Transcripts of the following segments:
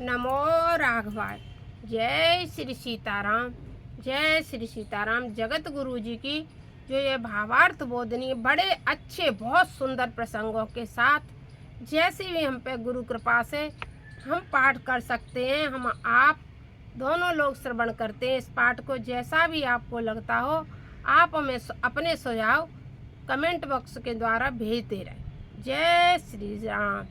नमो राघवाय। जय श्री सीताराम। जय श्री सीताराम। जगत गुरु जी की जो ये भावार्थ बोधनी बड़े अच्छे बहुत सुंदर प्रसंगों के साथ जैसे भी हम पे गुरु कृपा से हम पाठ कर सकते हैं, हम आप दोनों लोग श्रवण करते हैं इस पाठ को। जैसा भी आपको लगता हो आप हमें अपने सुझाव कमेंट बॉक्स के द्वारा भेजते रहें। जय श्री राम।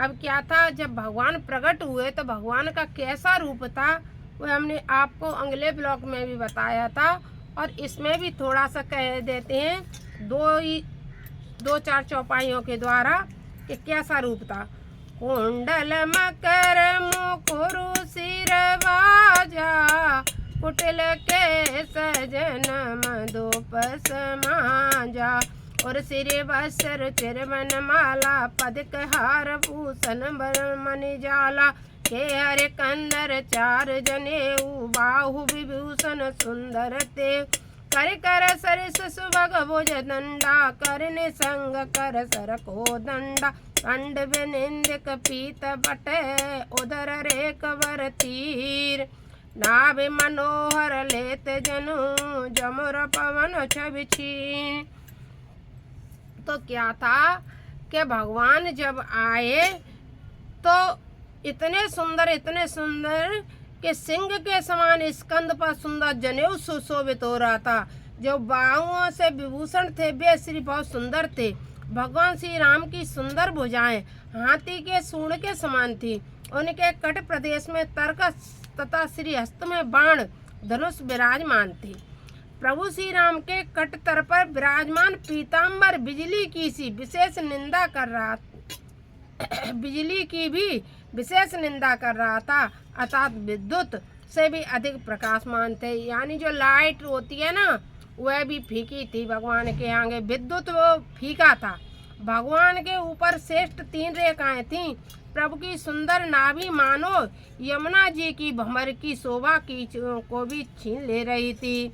अब क्या था, जब भगवान प्रकट हुए तो भगवान का कैसा रूप था वह हमने आपको अगले ब्लॉग में भी बताया था और इसमें भी थोड़ा सा कह देते हैं दो चार चौपाइयों के द्वारा कि कैसा रूप था। कुंडल मकर मुकुरु सिर बाजा, कुटिल के सजन मधुप समाजा, और सिर बसर चिरवन माला, पदक हार भूषण मणि जाला, के हरे कंदर चार जनेऊ, बाहु विभूषण सुंदर ते, कर कर सरिस सुभग भुज दंडा, करने संग कर सर को दंडा, कंड विनिंदिक पीत बटे, उदर रेख वर तीर, नाभ मनोहर लेत जनु, जमुर पवन छवि छीन। तो क्या था कि भगवान जब आए तो इतने सुंदर कि सिंह के समान स्कंद पर सुंदर जनेऊ सुशोभित हो रहा था। जो बाहुओं से विभूषण थे वे श्री बहुत सुंदर थे। भगवान श्री राम की सुंदर भुजाएं हाथी के सूंड के समान थी। उनके कट प्रदेश में तरकस तथा श्री हस्त में बाण धनुष विराजमान थे। प्रभु श्री राम के कटतर पर विराजमान पीताम्बर बिजली की सी विशेष निंदा कर रहा बिजली की भी विशेष निंदा कर रहा था, अर्थात विद्युत से भी अधिक प्रकाशमान थे। यानी जो लाइट होती है ना वह भी फीकी थी भगवान के आगे, विद्युत वो फीका था। भगवान के ऊपर श्रेष्ठ 3 रेखाएं थीं। प्रभु की सुंदर नाभि मानो यमुना जी की भंवर की शोभा की को भी छीन ले रही थी।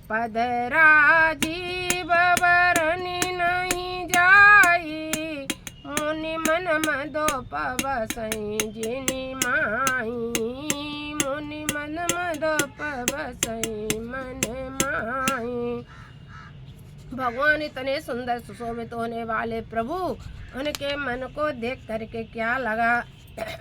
पद राजीव बरनी नहीं जाई, मुनि मन मदो पवसई जिनि माई, मुनि मन मदो पवसई मन माई। भगवान इतने सुंदर सुशोभित होने वाले प्रभु, उनके मन को देख करके क्या लगा,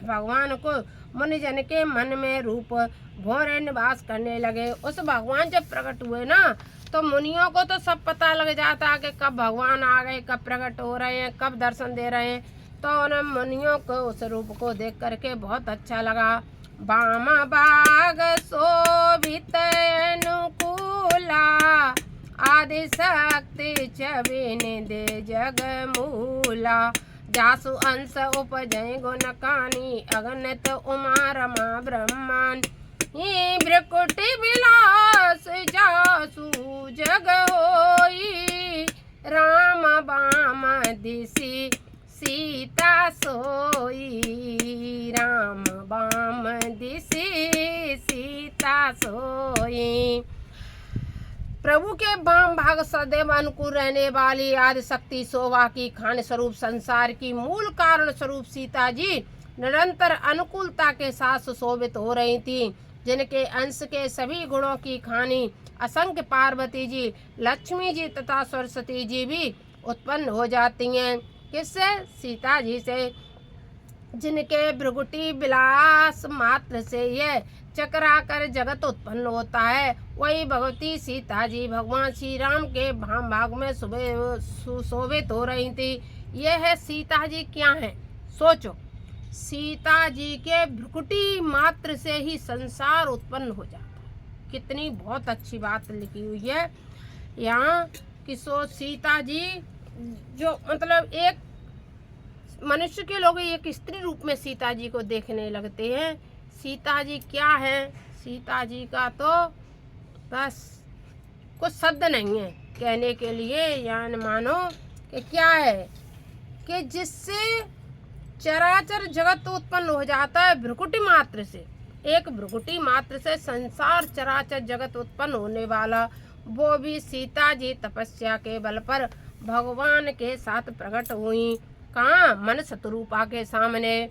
भगवान को मुनिजन के मन में रूप भोरे निवास करने लगे। उस भगवान जब प्रकट हुए ना तो मुनियों को तो सब पता लग जाता कि कब भगवान आ गए, कब प्रकट हो रहे हैं, कब दर्शन दे रहे हैं। तो उन मुनियों को उस रूप को देख करके बहुत अच्छा लगा। बाम बाग शोभित अनुकूला, आदि शक्ति छवि दे जग मूला, जासु अंश उपजय गुण कानी, अगणित उमा रमा ब्रह्मांड, भ्रकुटि विलास जासु जग होई, राम बाम दिशि सीता सोई, राम बाम दिशि सीता सोई। प्रभु के वाम भाग सदैव अनुकूल रहने वाली आदि शक्ति शोभा की खान स्वरूप संसार की मूल कारण स्वरूप सीता जी निरंतर अनुकूलता के साथ सुशोभित हो रही थी, जिनके अंश के सभी गुणों की खानी असंख्य पार्वती जी, लक्ष्मी जी तथा सरस्वती जी भी उत्पन्न हो जाती हैं। किससे? सीता जी से, जिनके भ्रुकुटी विलास मात्र से यह चक्राकर जगत उत्पन्न होता है। वही भगवती सीता जी भगवान श्री राम के भाम भाग में सुशोभित हो रही थी। यह है सीता जी क्या है, सोचो। सीता जी के भ्रुकुटी मात्र से ही संसार उत्पन्न हो जाता है। कितनी बहुत अच्छी बात लिखी हुई है यहाँ कि सो सीता जी जो मतलब एक मनुष्य के लोग एक स्त्री रूप में सीता जी को देखने लगते हैं। सीता जी क्या है, सीता जी का तो बस कुछ शब्द नहीं है कहने के लिए। यानी मानो कि क्या है कि जिससे चराचर जगत उत्पन्न हो जाता है भ्रुकुटी मात्र से। एक भ्रुकुटी मात्र से संसार चराचर जगत उत्पन्न होने वाला, वो भी सीता जी तपस्या के बल पर भगवान के साथ प्रकट हुई। कहाँ? मन शत्रुपा के सामने।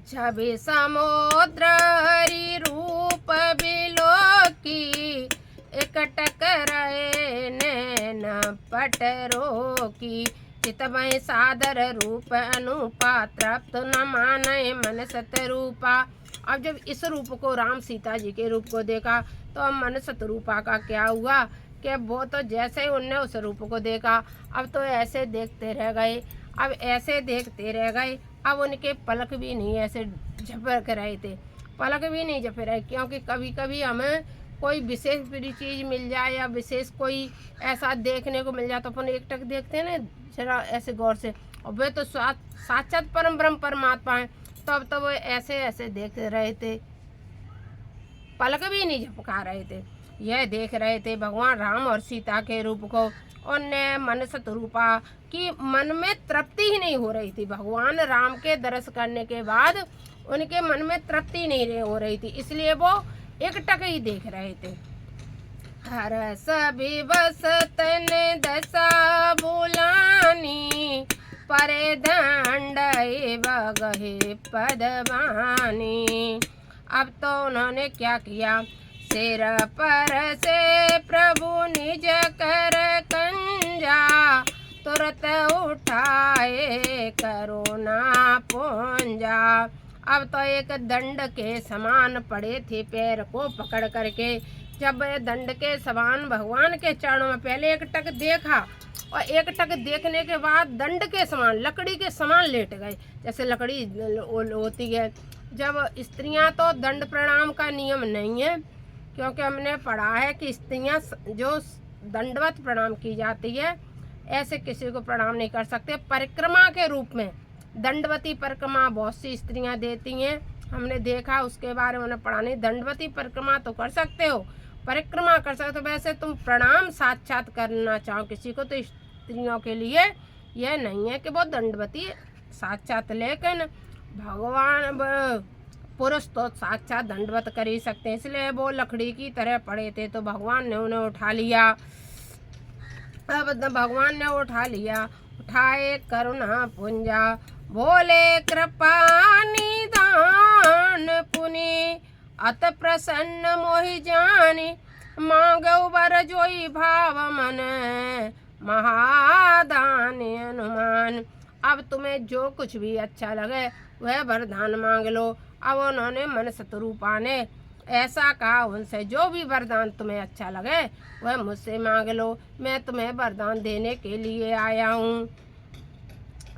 छवि समुद्र हरि रूप बिलोकी, एकटक रहे नैन पट रोकी, चितमय सादर रूप अनुपा, तृप्त न माने मन सतरूपा। अब जब इस रूप को राम सीता जी के रूप को देखा तो अब मन सतरूपा का क्या हुआ कि वो तो जैसे ही उनने उस रूप को देखा अब तो ऐसे देखते रह गए, अब ऐसे देखते रह गए, अब उनके पलक भी नहीं ऐसे झपक रहे थे, पलक भी नहीं झपक रहे, क्योंकि कभी कभी हमें कोई विशेष बड़ी चीज़ मिल जाए या विशेष कोई ऐसा देखने को मिल जाए तो अपन एकटक देखते हैं ना जरा ऐसे गौर से, और वे तो साक्षात परम ब्रह्म परमात्मा है, तब तो वो ऐसे ऐसे देख रहे थे, पलक भी नहीं झपका रहे थे, यह देख रहे थे भगवान राम और सीता के रूप को। उनने मन सतरूपा की मन में तृप्ति ही नहीं हो रही थी, भगवान राम के दर्श करने के बाद उनके मन में तृप्ति नहीं हो रही थी, इसलिए वो एकटक ही देख रहे थे। हर सभी बस तन दशा बुलानी, परे दंड बगहे पदवानी। अब तो उन्होंने क्या किया, सिर पर से प्रभु निज कर कंजा, तुरंत उठाए करुणा पुंजा। अब तो एक दंड के समान पड़े थे, पैर को पकड़ करके, जब दंड के समान भगवान के चरणों में पहले एक टक देखा और एक टक देखने के बाद दंड के समान लकड़ी के समान लेट गए, जैसे लकड़ी होती है। जब स्त्रियां तो दंड प्रणाम का नियम नहीं है, क्योंकि हमने पढ़ा है कि स्त्रियां जो दंडवत प्रणाम की जाती है ऐसे किसी को प्रणाम नहीं कर सकते। परिक्रमा के रूप में दंडवती परिक्रमा बहुत सी स्त्रियां देती हैं, हमने देखा, उसके बारे में पढ़ा नहीं। दंडवती परिक्रमा तो कर सकते हो, परिक्रमा कर सकते हो, वैसे तुम प्रणाम साक्षात करना चाहो किसी को तो स्त्रियों के लिए यह नहीं है कि वो दंडवती साक्षात, लेकिन भगवान पुरुष तो साक्षात दंडवत कर ही सकते हैं, इसलिए वो लकड़ी की तरह पड़े थे तो भगवान ने उन्हें उठा लिया। अब भगवान ने उठा लिया, उठाए करुणा पुंजा, बोले कृपा निदान पुनि, अत प्रसन्न मोहि जानी, मांगो वर जोई भाव मन, महादान अनुमान। अब तुम्हें जो कुछ भी अच्छा लगे वह वरदान मांग लो। अब उन्होंने मन सतरूपा ने ऐसा कहा उनसे, जो भी वरदान तुम्हें अच्छा लगे वह मुझसे मांग लो, मैं तुम्हें वरदान देने के लिए आया हूँ।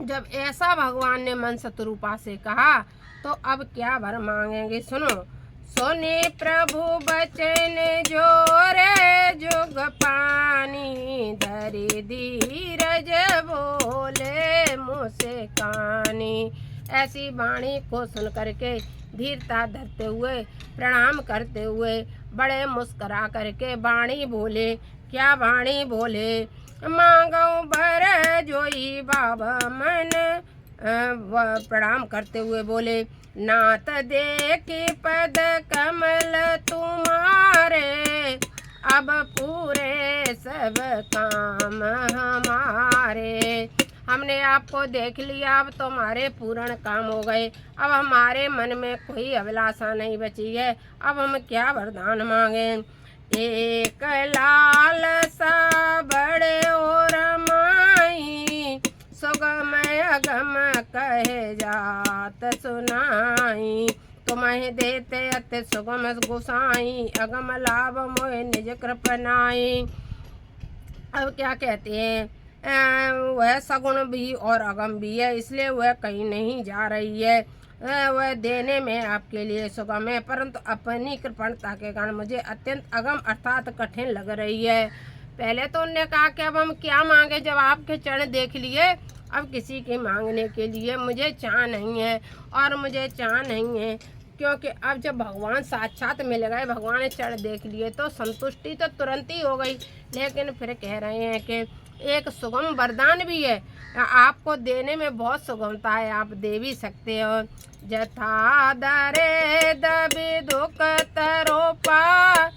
जब ऐसा भगवान ने मन सतरूपा से कहा तो अब क्या वर मांगेंगे, सुनो। सोने प्रभु बचन जोरे जुग पानी, धरी धीरज बोले मुझसे कानी। ऐसी वाणी को सुन करके धीरता धरते हुए प्रणाम करते हुए बड़े मुस्करा करके वाणी बोले। क्या वाणी बोले, मांगो बर जोई बाबा मन, प्रणाम करते हुए बोले, नाथ देखी पद कमल तुम्हारे, अब पूरे सब काम हमारे। हमने आपको देख लिया, अब तो हमारे पूर्ण काम हो गए, अब हमारे मन में कोई अभिलाषा नहीं बची है, अब हम क्या वरदान मांगे। एक लाल सा बड़े और माई, सुगम अगम कहे जात सुनाई, तुम्हें देते अति सुगम गुसाई, अगम लाभ मोह निज कृपनाई। अब क्या कहते हैं, वह सगुण भी और अगम भी है, इसलिए वह कहीं नहीं जा रही है, वह देने में आपके लिए सुगम है, परंतु अपनी कृपणता के कारण मुझे अत्यंत अगम अर्थात कठिन लग रही है। पहले तो उन्होंने कहा कि अब हम क्या मांगे, जब आपके चरण देख लिए अब किसी के मांगने के लिए मुझे चाह नहीं है, और मुझे चाह नहीं है क्योंकि अब जब भगवान साक्षात मिल गए, भगवान ने चरण देख लिए तो संतुष्टि तो तुरंत ही हो गई। लेकिन फिर कह रहे हैं कि एक सुगम वरदान भी है, आपको देने में बहुत सुगमता है, आप दे भी सकते हो। जथा दरे दबि दुख तरोपा,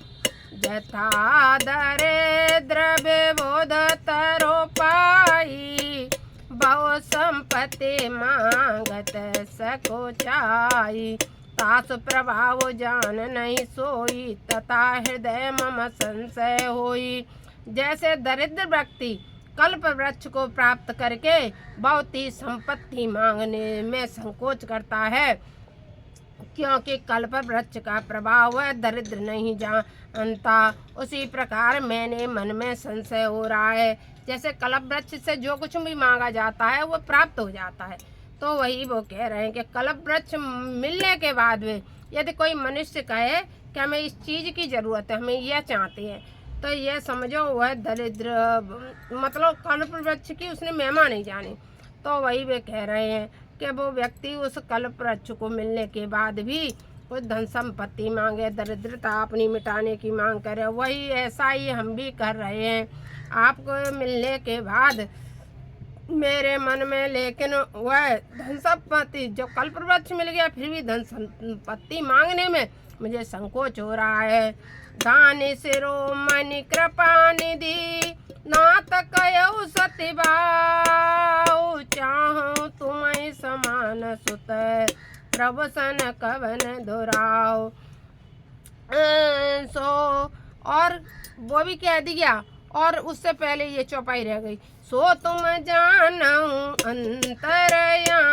जथा दरे द्रव्य बोध तरोपाई, बहु संपत्ति मांगत सको चाई, तासु प्रभाव जान नहीं सोई, तथा हृदय मम संशय होई। जैसे दरिद्र व्यक्ति कल्प वृक्ष को प्राप्त करके बहुत ही संपत्ति मांगने में संकोच करता है, क्योंकि कल्प वृक्ष का प्रभाव वह दरिद्र नहीं जानता, उसी प्रकार मैंने मन में संशय हो रहा है। जैसे कल्प वृक्ष से जो कुछ भी मांगा जाता है वो प्राप्त हो जाता है, तो वही वो कह रहे हैं कि कल्प वृक्ष मिलने के बाद में यदि कोई मनुष्य कहे कि हमें इस चीज़ की ज़रूरत है, हमें यह चाहते हैं, तो यह समझो वह दरिद्र, मतलब कल्प वृक्ष की उसने महिमा नहीं जानी। तो वही वे कह रहे हैं कि वो व्यक्ति उस कल्प वृक्ष को मिलने के बाद भी कुछ धन संपत्ति मांगे, दरिद्रता अपनी मिटाने की मांग करे, वही ऐसा ही हम भी कर रहे हैं। आपको मिलने के बाद मेरे मन में लेकिन वह धन संपत्ति, जो कल्प वृक्ष मिल गया फिर भी धन संपत्ति मांगने में मुझे संकोच हो रहा है। दानि शिरोमणि कृपा निधि, नाथ कयऊ सति भाऊ, चाहूं तुम्हें समान सुत, प्रभु सन कवन दुराव। सो और वो भी कह दिया, और उससे पहले ये चौपाई रह गई। सो तुम जानऊं अंतरयामी,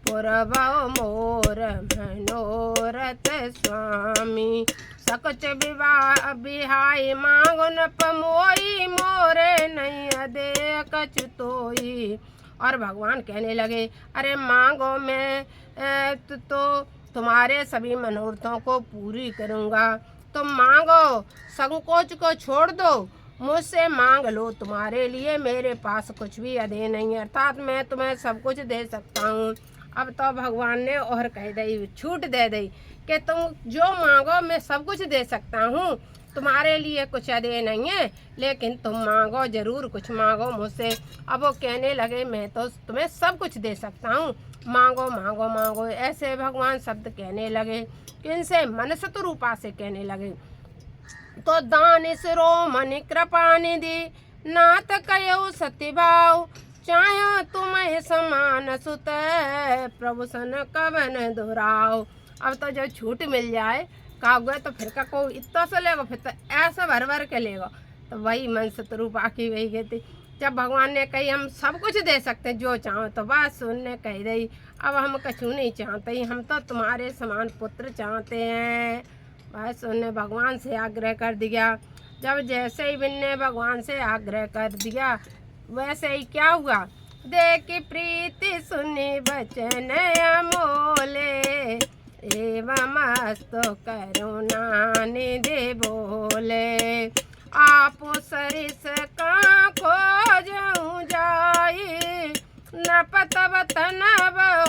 पुरभव मोर मनोरथ स्वामी, सकुच विवाह बिहाई मांगो न पमोई, मोरे नहीं अदे कचुतोई। और भगवान कहने लगे, अरे मांगो, मैं तो तुम्हारे सभी मनोरथों को पूरी करूँगा, तुम मांगो, संकोच को छोड़ दो, मुझसे मांग लो, तुम्हारे लिए मेरे पास कुछ भी अधे नहीं है, अर्थात मैं तुम्हें सब कुछ दे सकता हूँ। अब तो भगवान ने और कह दी, छूट दे दी कि तुम जो मांगो मैं सब कुछ दे सकता हूँ, तुम्हारे लिए कुछ अधे नहीं है, लेकिन तुम मांगो, जरूर कुछ मांगो मुझसे। अब वो कहने लगे, मैं तो तुम्हें सब कुछ दे सकता हूँ, मांगो मांगो मांगो, ऐसे भगवान शब्द कहने लगे। किनसे? मनसत रूपा से कहने लगे। तो दानि शिरोमणि कृपा निधि, नाथ कयऊ सति भाव, चाहे तुम्हें समान सुत, प्रभु सन कवन दुराव। अब तो जो छूट मिल जाए कहोगे तो फिर का को इतना सा लेगा, फिर तो ऐसा भर भर के लेगा। तो वही मनसत रूपा की वही कहती, जब भगवान ने कही हम सब कुछ दे सकते जो चाहो, तो बात सुनने कह रही, अब हम कछु नहीं चाहते, हम तो तुम्हारे समान पुत्र चाहते हैं। बात सुनने भगवान से आग्रह कर दिया। जब जैसे ही बिन्ने भगवान से आग्रह कर दिया, वैसे ही क्या हुआ, देख प्रीति सुनी बचन अमोले, एवं मस्तो करुणा निधि बोले, आप सरिस का खोजऊं जाई, नपत वतन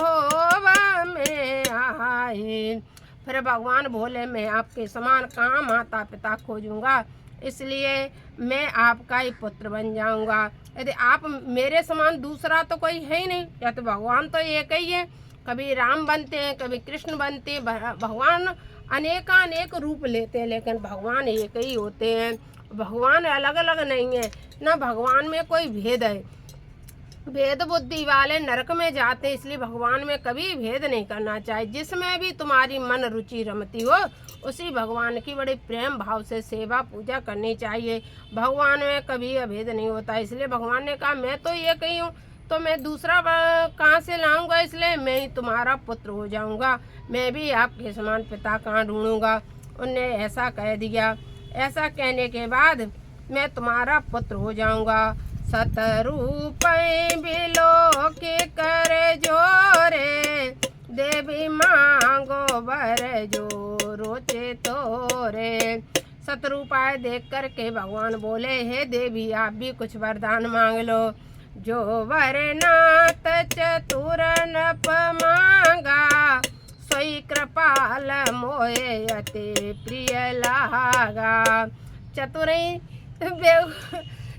होवा में आई। फिर भगवान बोले, मैं आपके समान कहाँ माता पिता खोजूंगा, इसलिए मैं आपका ही पुत्र बन जाऊंगा। यदि आप मेरे समान दूसरा तो कोई है ही नहीं, या तो भगवान तो एक ही है, कभी राम बनते हैं, कभी कृष्ण बनते हैं, भगवान अनेकानेक रूप लेते हैं, लेकिन भगवान एक ही होते हैं। भगवान अलग अलग नहीं है, न भगवान में कोई भेद है। भेद बुद्धि वाले नरक में जाते हैं, इसलिए भगवान में कभी भेद नहीं करना चाहिए। जिसमें भी तुम्हारी मन रुचि रमती हो, उसी भगवान की बड़े प्रेम भाव से सेवा पूजा करनी चाहिए। भगवान में कभी अभेद नहीं होता, इसलिए भगवान ने कहा मैं तो ये कही हूँ, तो मैं दूसरा कहाँ से लाऊंगा, इसलिए मैं ही तुम्हारा पुत्र हो जाऊंगा, मैं भी आपके समान पिता कहाँ ढूंढूंगा। उनने ऐसा कह दिया। ऐसा कहने के बाद मैं तुम्हारा पुत्र हो जाऊंगा। सतरूप बिलो के कर जोरे, देवी मांगो वर जो रोचे तोरे। सतरूपाय देख कर के भगवान बोले, हे देवी आप भी कुछ वरदान मांग लो। जो वर नाथ चतुर नप मांगा, सोई कृपाल मोहे अति प्रिय लागा। चतुरई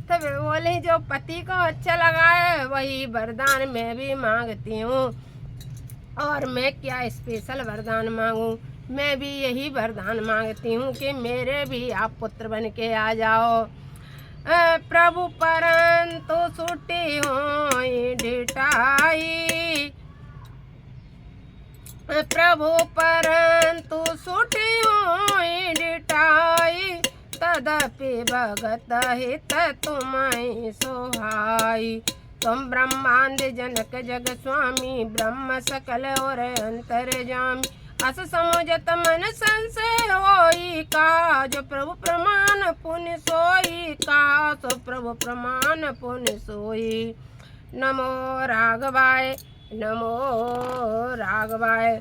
तो बोले जो पति को अच्छा लगा है वही वरदान मैं भी मांगती हूँ। और मैं क्या स्पेशल वरदान मांगूं, मैं भी यही वरदान मांगती हूँ कि मेरे भी आप पुत्र बन के आ जाओ। प्रभु परंतु छुट्टी होई ढिठाई, प्रभु परंतु छुट्टी होई ढिठाई, तदपि भगत हित तुम्हें सोहाई। तुम ब्रह्मांड जनक जग स्वामी, ब्रह्म सकल और अंतर्जामी, अस समुझत मन संशय होई का, जो प्रभु प्रमाण पुण्य सोई का, सो प्रभु प्रमाण पुण्य सोई। नमो राघवाय, नमो राघवाय।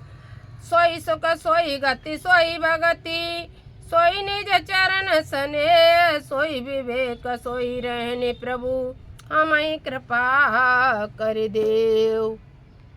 सोई सुख सोई गति सोई भगति, सोई निज चरण सने, सोई विवेक सोई रहने प्रभु, हमें कृपा कर देव।